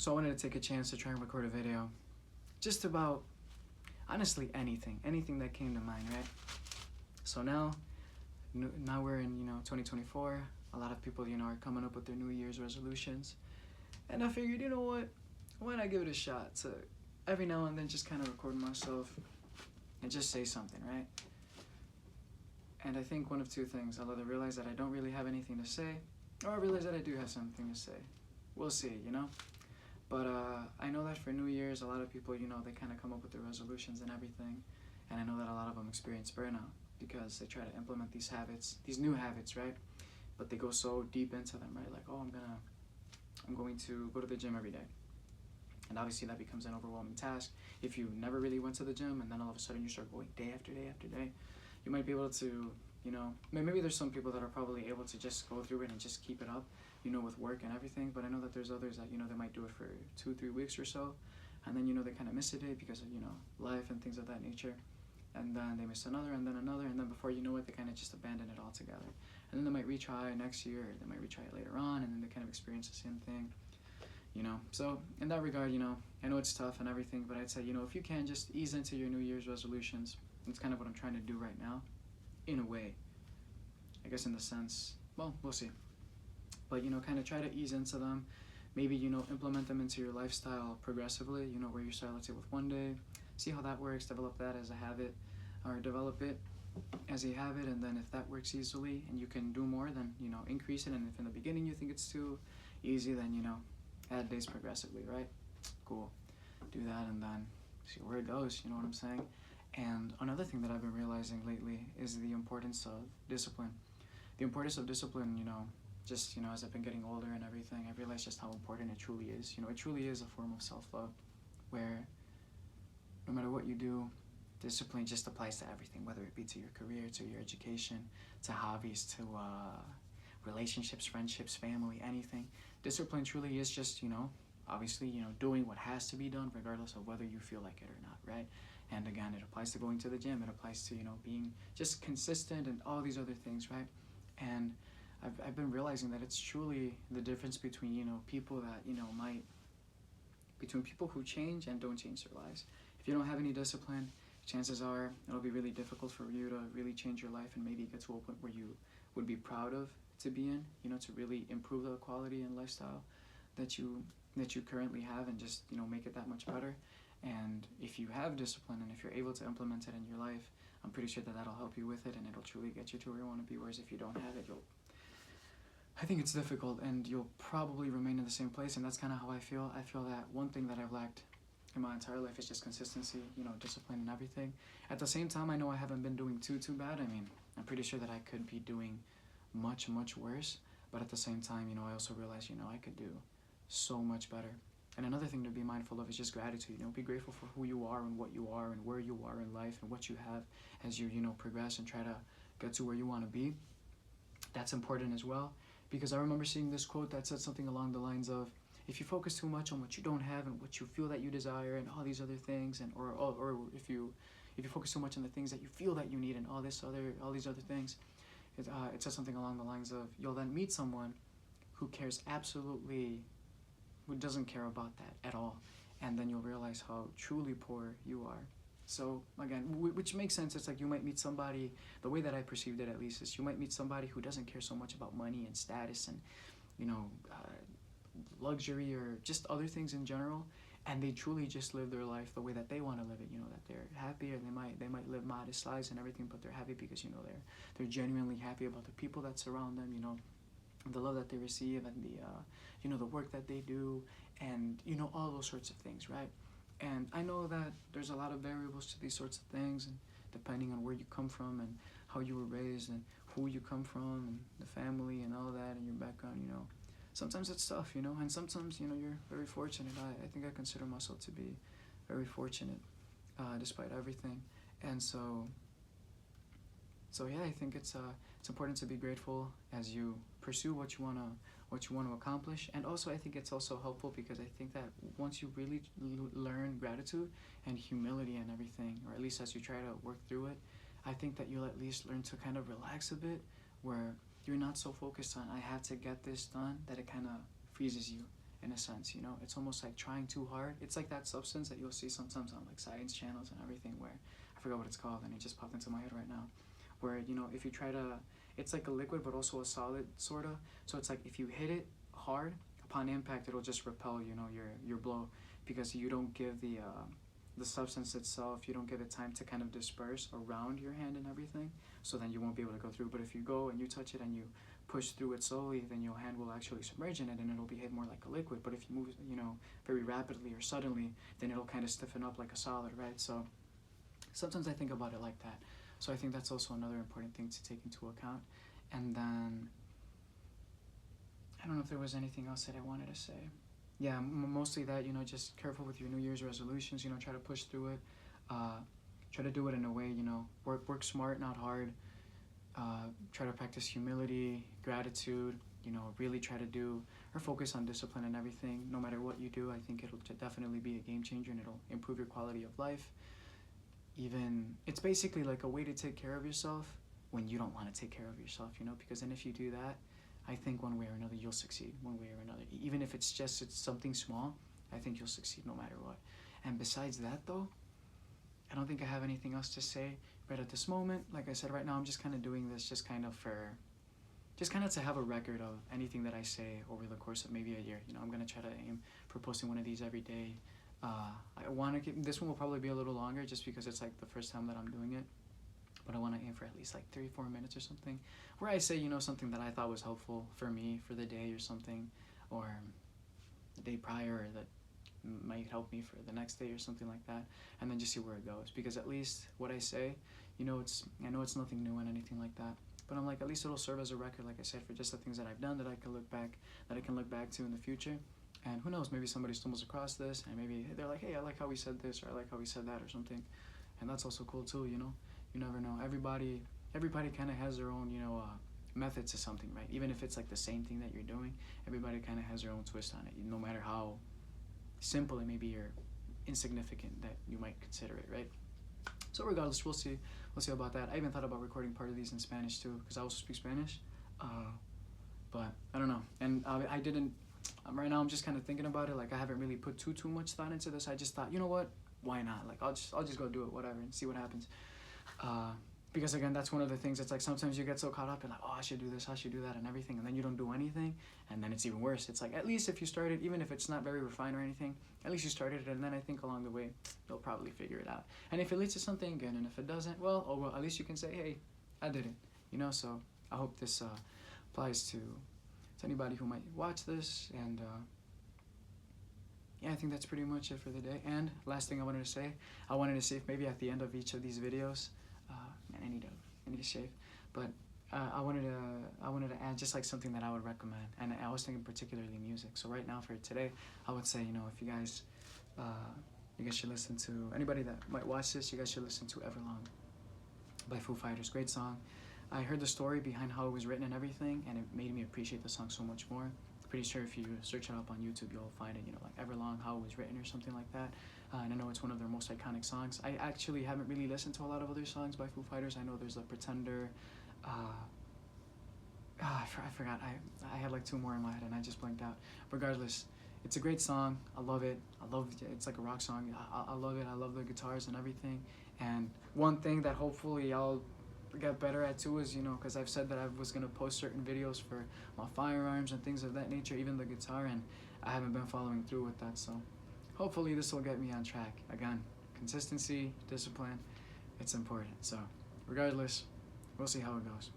So I wanted to take a chance to try and record a video just about, honestly, anything that came to mind, right? So now we're in 2024. A lot of people are coming up with their New Year's resolutions, and I figured, you know what, why not give it a shot to every now and then just kind of record myself and just say something, right? And I think one of two things: I'll either realize that I don't really have anything to say, or I realize that I do have something to say. We'll see, But I know that for New Year's, a lot of people, they kind of come up with their resolutions and everything. And I know that a lot of them experience burnout because they try to implement these habits, these new habits, right? But they go so deep into them, right? Like, oh, I'm going to go to the gym every day. And obviously that becomes an overwhelming task. If you never really went to the gym and then all of a sudden you start going day after day after day, you might be able to, maybe there's some people that are probably able to just go through it and just keep it up, with work and everything. But I know that there's others that, they might do it for 2-3 weeks or so. And then, they kind of miss a day because of, life and things of that nature. And then they miss another, and then another, and then before you know it, they kind of just abandon it altogether. And then they might retry next year, or they might retry it later on, and then they kind of experience the same thing, So in that regard, I know it's tough and everything, but I'd say, if you can just ease into your New Year's resolutions, that's kind of what I'm trying to do right now, in a way. I guess in the sense, well, we'll see. But, kind of try to ease into them. Maybe, implement them into your lifestyle progressively, where you start, let's say, with one day, see how that works, develop that as a habit, or develop it as a habit, and then if that works easily and you can do more, then, increase it. And if in the beginning you think it's too easy, then, add days progressively, right? Cool. Do that and then see where it goes, you know what I'm saying? And another thing that I've been realizing lately is the importance of discipline. The importance of discipline, just, as I've been getting older and everything, I realized just how important it truly is. It truly is a form of self-love where no matter what you do, discipline just applies to everything, whether it be to your career, to your education, to hobbies, to relationships, friendships, family, anything. Discipline truly is just, obviously, doing what has to be done regardless of whether you feel like it or not, right? And again, it applies to going to the gym. It applies to, being just consistent and all these other things, right? And I've been realizing that it's truly the difference between, people that, between people who change and don't change their lives. If you don't have any discipline, chances are it'll be really difficult for you to really change your life and maybe get to a point where you would be proud of to be in, to really improve the quality and lifestyle that you currently have and just, make it that much better. And if you have discipline and if you're able to implement it in your life, I'm pretty sure that that'll help you with it and it'll truly get you to where you want to be. Whereas if you don't have it, I think it's difficult and you'll probably remain in the same place. And that's kind of how I feel. I feel that one thing that I've lacked in my entire life is just consistency, discipline and everything. At the same time, I know I haven't been doing too bad. I mean, I'm pretty sure that I could be doing much worse. But at the same time, I also realize, I could do so much better. And another thing to be mindful of is just gratitude. Be grateful for who you are and what you are and where you are in life and what you have as you, progress and try to get to where you want to be. That's important as well. Because I remember seeing this quote that said something along the lines of, if you focus too much on what you don't have and what you feel that you desire and all these other things, and or if you focus too much on the things that you feel that you need and all these other things, it says something along the lines of, you'll then meet someone who doesn't care about that at all, and then you'll realize how truly poor you are. So again, which makes sense. It's like you might meet somebody, the way that I perceived it at least, is you might meet somebody who doesn't care so much about money and status and, luxury or just other things in general, and they truly just live their life the way that they want to live it, that they're happy, or they might live modest lives and everything, but they're happy because, they're genuinely happy about the people that surround them, the love that they receive and the, the work that they do and, all those sorts of things, right? And I know that there's a lot of variables to these sorts of things, and depending on where you come from and how you were raised and who you come from and the family and all that and your background, sometimes it's tough, and sometimes, you're very fortunate. I think I consider myself to be very fortunate, despite everything. And so yeah, I think it's important to be grateful as you pursue what you want to accomplish. And also, I think it's also helpful because I think that once you really learn gratitude and humility and everything, or at least as you try to work through it, I think that you'll at least learn to kind of relax a bit, where you're not so focused on, I have to get this done, that it kind of freezes you in a sense, you know. It's almost like trying too hard. It's like that substance that you'll see sometimes on like science channels and everything, where I forgot what it's called and it just popped into my head right now, where, you know, if you try to, it's like a liquid but also a solid sort of, so it's like if you hit it hard, upon impact it'll just repel, you know, your blow, because you don't give the substance itself, you don't give it time to kind of disperse around your hand and everything, so then you won't be able to go through. But if you go and you touch it and you push through it slowly, then your hand will actually submerge in it and it'll behave more like a liquid. But if you move, you know, very rapidly or suddenly, then it'll kind of stiffen up like a solid, right? So sometimes I think about it like that. So I think that's also another important thing to take into account. And then I don't know if there was anything else that I wanted to say. Yeah, mostly that, you know, just careful with your New Year's resolutions, you know, try to push through it. Try to do it in a way, you know, work smart, not hard. Try to practice humility, gratitude, you know, really try to do or focus on discipline and everything. No matter what you do, I think it'll definitely be a game changer and it'll improve your quality of life. Even, it's basically like a way to take care of yourself when you don't want to take care of yourself, you know, because then if you do that, I think one way or another you'll succeed, one way or another. Even if it's something small, I think you'll succeed no matter what. And besides that though, I don't think I have anything else to say right at this moment. Like I said, right now I'm just kind of doing this just kind of to have a record of anything that I say over the course of maybe a year. You know, I'm going to try to aim for posting one of these every day. I want to keep, this one will probably be a little longer just because it's like the first time that I'm doing it. But I want to aim for at least like 3-4 minutes or something, where I say, you know, something that I thought was helpful for me for the day or something, or the day prior, or that might help me for the next day or something like that, and then just see where it goes. Because at least what I say, you know, I know it's nothing new and anything like that, but I'm like, at least it'll serve as a record, like I said, for just the things that I've done that I can look back to in the future. And who knows, maybe somebody stumbles across this and maybe they're like, hey, I like how we said this, or I like how we said that or something, and that's also cool too, you know. You never know. Everybody kind of has their own, you know, method to something, right? Even if it's like the same thing that you're doing, everybody kind of has their own twist on it, no matter how simple it may be or insignificant that you might consider it, right? So regardless, we'll see about that. I even thought about recording part of these in Spanish too, because I also speak Spanish, but I don't know. And I didn't, right now I'm just kind of thinking about it, like I haven't really put too much thought into this. I just thought, you know what, why not? Like I'll just go do it, whatever, and see what happens. Because again, that's one of the things. It's like sometimes you get so caught up in like, oh, I should do this, I should do that, and everything, and then you don't do anything, and then it's even worse. It's like, at least if you started, even if it's not very refined or anything, at least you started it, and then I think along the way you'll probably figure it out. And if it leads to something, good, and if it doesn't, well, at least you can say, hey, I did it, you know. So I hope this applies to anybody who might watch this, and yeah, I think that's pretty much it for the day. And last thing I wanted to say if maybe at the end of each of these videos, man, I need to shave, but I wanted to add just like something that I would recommend, and I was thinking particularly music. So right now for today, I would say, you know, if you guys should listen to, anybody that might watch this, you guys should listen to Everlong by Foo Fighters. Great song. I heard the story behind how it was written and everything, and it made me appreciate the song so much more. Pretty sure if you search it up on YouTube, you'll find it, you know, like Everlong, how it was written or something like that. And I know it's one of their most iconic songs. I actually haven't really listened to a lot of other songs by Foo Fighters. I know there's a Pretender. I forgot. I had like 2 more in my head and I just blanked out. Regardless, it's a great song. I love it. It's like a rock song. I love it. I love the guitars and everything. And one thing that hopefully I'll get better at too is, you know, because I've said that I was going to post certain videos for my firearms and things of that nature, even the guitar, and I haven't been following through with that. So hopefully this will get me on track. Again, consistency, discipline, it's important. So regardless, we'll see how it goes.